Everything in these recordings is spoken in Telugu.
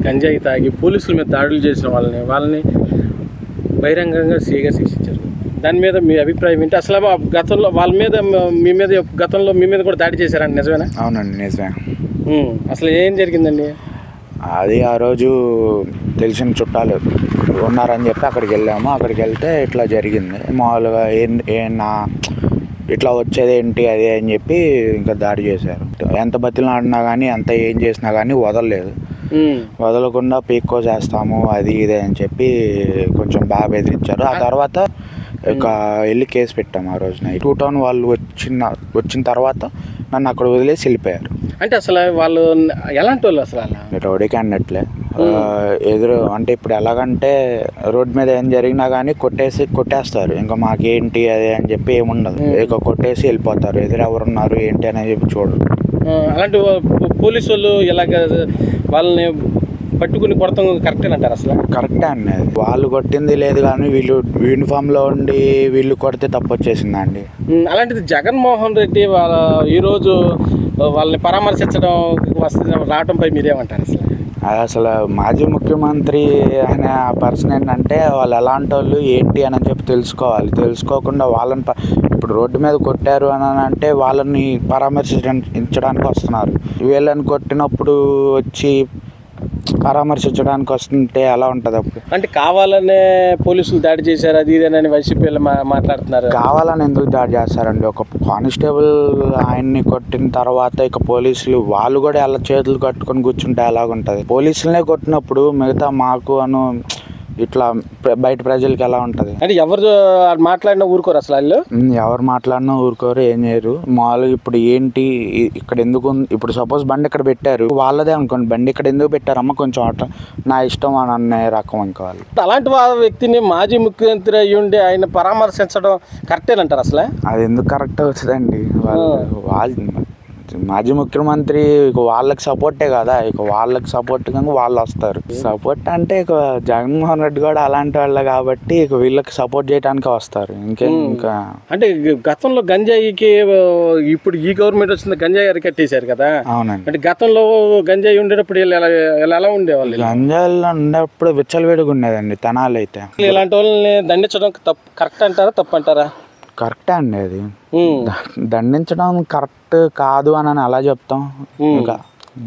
గంజాయి తాగి పోలీసుల మీద దాడులు చేసిన వాళ్ళని బహిరంగంగా సీగా శిక్షించారు. దాని మీద మీ అభిప్రాయం ఏంటి? అసలు గతంలో వాళ్ళ మీద గతంలో మీ మీద కూడా దాడి చేశారండి, నిజమేనా? అవునండి, నిజమే. అసలు ఏం జరిగిందండి? అది ఆ రోజు తెలిసిన చుట్టాలు ఉన్నారని చెప్పి అక్కడికి వెళ్ళాము. అక్కడికి వెళ్తే ఇట్లా జరిగింది. మామూలుగా ఇట్లా వచ్చేది ఏంటి అది అని చెప్పి ఇంకా దాడి చేశారు. ఎంత బతిలాడినా కానీ ఎంత ఏం చేసినా కానీ వదలలేదు. వదలకుండా పీక్కో చేస్తాము అది ఇది అని చెప్పి కొంచెం బాగా బెదిరించారు. ఆ తర్వాత ఇక వెళ్ళి కేసు పెట్టాము. ఆ రోజున 2 టౌన్ వాళ్ళు వచ్చిన తర్వాత నన్ను అక్కడ వదిలేసి వెళ్ళిపోయారు. అంటే అసలు వాళ్ళు ఎలాంటి వాళ్ళు? అసలు రౌడీ క్యాండిడేట్లే అంటే ఇప్పుడు ఎలాగంటే రోడ్ మీద ఏం జరిగినా కానీ కొట్టేస్తారు. ఇంకా మాకేంటి అది అని చెప్పి ఏముండదు. ఇక కొట్టేసి వెళ్ళిపోతారు. ఎవరున్నారు ఏంటి అని చెప్పి చూడరు. అలాంటి పోలీసు వాళ్ళు ఇలాగ వాళ్ళని పట్టుకుని కొడతాం కరెక్టే అంటారు? అసలు కరెక్టే అండి. వాళ్ళు కొట్టింది లేదు కానీ వీళ్ళు యూనిఫామ్లో ఉండి వీళ్ళు కొడితే తప్పు వచ్చేసిందా అండి? అలాంటిది జగన్మోహన్ రెడ్డి ఈరోజు వాళ్ళని పరామర్శించడం రావడంపై మీరేమంటారు? అసలు మాజీ ముఖ్యమంత్రి అనే పర్సన్ ఏంటంటే వాళ్ళు ఎలాంటి వాళ్ళు ఏంటి అని చెప్పి తెలుసుకోకుండా వాళ్ళని ఇప్పుడు రోడ్డు మీద కొట్టారు అని అంటే వాళ్ళని పరామర్శించడానికి వస్తున్నారు. వీళ్ళని కొట్టినప్పుడు వచ్చి పరామర్శించడానికి వస్తుంటే ఎలా ఉంటుంది? అప్పుడు అంటే కావాలనే పోలీసులు దాడి చేశారు అది ఇదేనని వైసీపీ మాట్లాడుతున్నారు. కావాలని ఎందుకు దాడి చేస్తారండి? ఒక కానిస్టేబుల్ ఆయన్ని కొట్టిన తర్వాత ఇక పోలీసులు వాళ్ళు కూడా ఎలా చేతులు కట్టుకొని కూర్చుంటే ఎలాగుంటుంది? పోలీసులనే కొట్టినప్పుడు మిగతా మాకు ఇట్లా బయట ప్రజలకి ఎలా ఉంటుంది? అంటే ఎవరు మాట్లాడినా ఊరుకోరు అసలు వాళ్ళు? ఎవరు మాట్లాడినా ఊరుకోరు, ఏం చేయరు. మామూలుగా ఇప్పుడు ఏంటి ఇక్కడ ఎందుకు ఇప్పుడు సపోజ్ బండి ఇక్కడ పెట్టారు, వాళ్ళదే అనుకోండి బండి ఇక్కడ ఎందుకు పెట్టారమ్మా కొంచెం నా ఇష్టం అని అనే రకం అనుకోవాలి. అలాంటి వ్యక్తిని మాజీ ముఖ్యమంత్రి అయ్యి ఉండి ఆయన పరామర్శించడం కరెక్టేనంటారు? అసలు అది ఎందుకు కరెక్ట్ అవుతుందండి? వాళ్ళు మాజీ ముఖ్యమంత్రి ఇక వాళ్ళకి సపోర్టే కదా, ఇక వాళ్ళకి సపోర్ట్గా వాళ్ళు వస్తారు. సపోర్ట్ అంటే ఇక జగన్మోహన్ రెడ్డి కూడా అలాంటి వాళ్ళే కాబట్టి ఇక వీళ్ళకి సపోర్ట్ చేయడానికి వస్తారు. ఇంకా అంటే గతంలో గంజాయికి ఇప్పుడు ఈ గవర్నమెంట్ వచ్చింది గంజాయి అరికట్టేశారు కదా. అవునండి. అంటే గతంలో గంజాయి ఉండేటప్పుడు ఎలా ఉండేవాళ్ళు? గంజాయిలో ఉండేప్పుడు విచ్చలవిడిగా ఉండేదండి తెనాలి అయితే. ఇలాంటి వాళ్ళని దండించడం కరెక్ట్ అంటారా తప్పు అంటారా? కరెక్టే అండి. అది దండించడం కరెక్ట్ కాదు అని అలా చెప్తాం. ఇంకా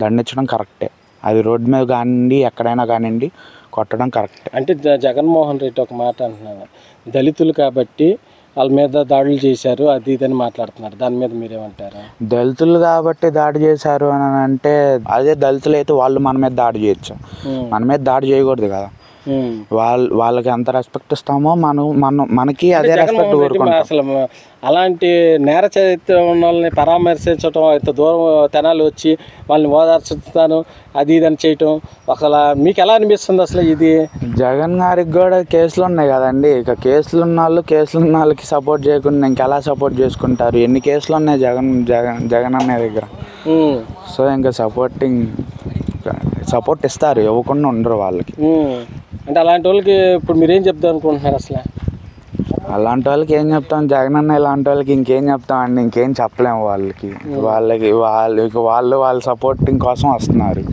దండించడం కరెక్టే. అది రోడ్డు మీద కానివ్వండి ఎక్కడైనా కానివ్వండి కొట్టడం కరెక్ట్. అంటే జగన్మోహన్ రెడ్డి ఒక మాట అంటున్నారు, దళితులు కాబట్టి వాళ్ళ మీద దాడులు చేశారు అది ఇదని మాట్లాడుతున్నారు. దాని మీద మీరేమంటారు? దళితులు కాబట్టి దాడి చేశారు అని అంటే అదే దళితులు అయితే వాళ్ళు మన మీద దాడి చేయొచ్చు, మన మీద దాడి చేయకూడదు కదా. వాళ్ళకి ఎంత రెస్పెక్ట్ ఇస్తామో మనకి అదే రెస్పెక్ట్ కోరుకుంటాం. అసలు అలాంటి నేర చరిత్ర ఉన్న వాళ్ళని పరామర్శించడం, ఇంత దూరం తెనాలి వచ్చి వాళ్ళని ఓదార్చుతాను అది ఇదని చేయటం అసలు మీకు ఎలా అనిపిస్తుంది? అసలు ఇది జగన్ గారికి కూడా కేసులు ఉన్నాయి కదండి. ఇక కేసులు ఉన్న వాళ్ళకి సపోర్ట్ చేయకుండా ఇంకెలా సపోర్ట్ చేసుకుంటారు? ఎన్ని కేసులు ఉన్నాయి జగన్ అనే దగ్గర. సో ఇంకా సపోర్ట్ ఇస్తారు, ఇవ్వకుండా ఉండరు వాళ్ళకి. అంటే అలాంటి వాళ్ళకి ఇప్పుడు మీరేం చెప్తాం అనుకుంటున్నారు? అసలు అలాంటి వాళ్ళకి ఏం చెప్తాం? జగన్ అన్న ఇలాంటి వాళ్ళకి ఇంకేం చెప్తామండి? ఇంకేం చెప్పలేము వాళ్ళ సపోర్టింగ్ కోసం వస్తున్నారు.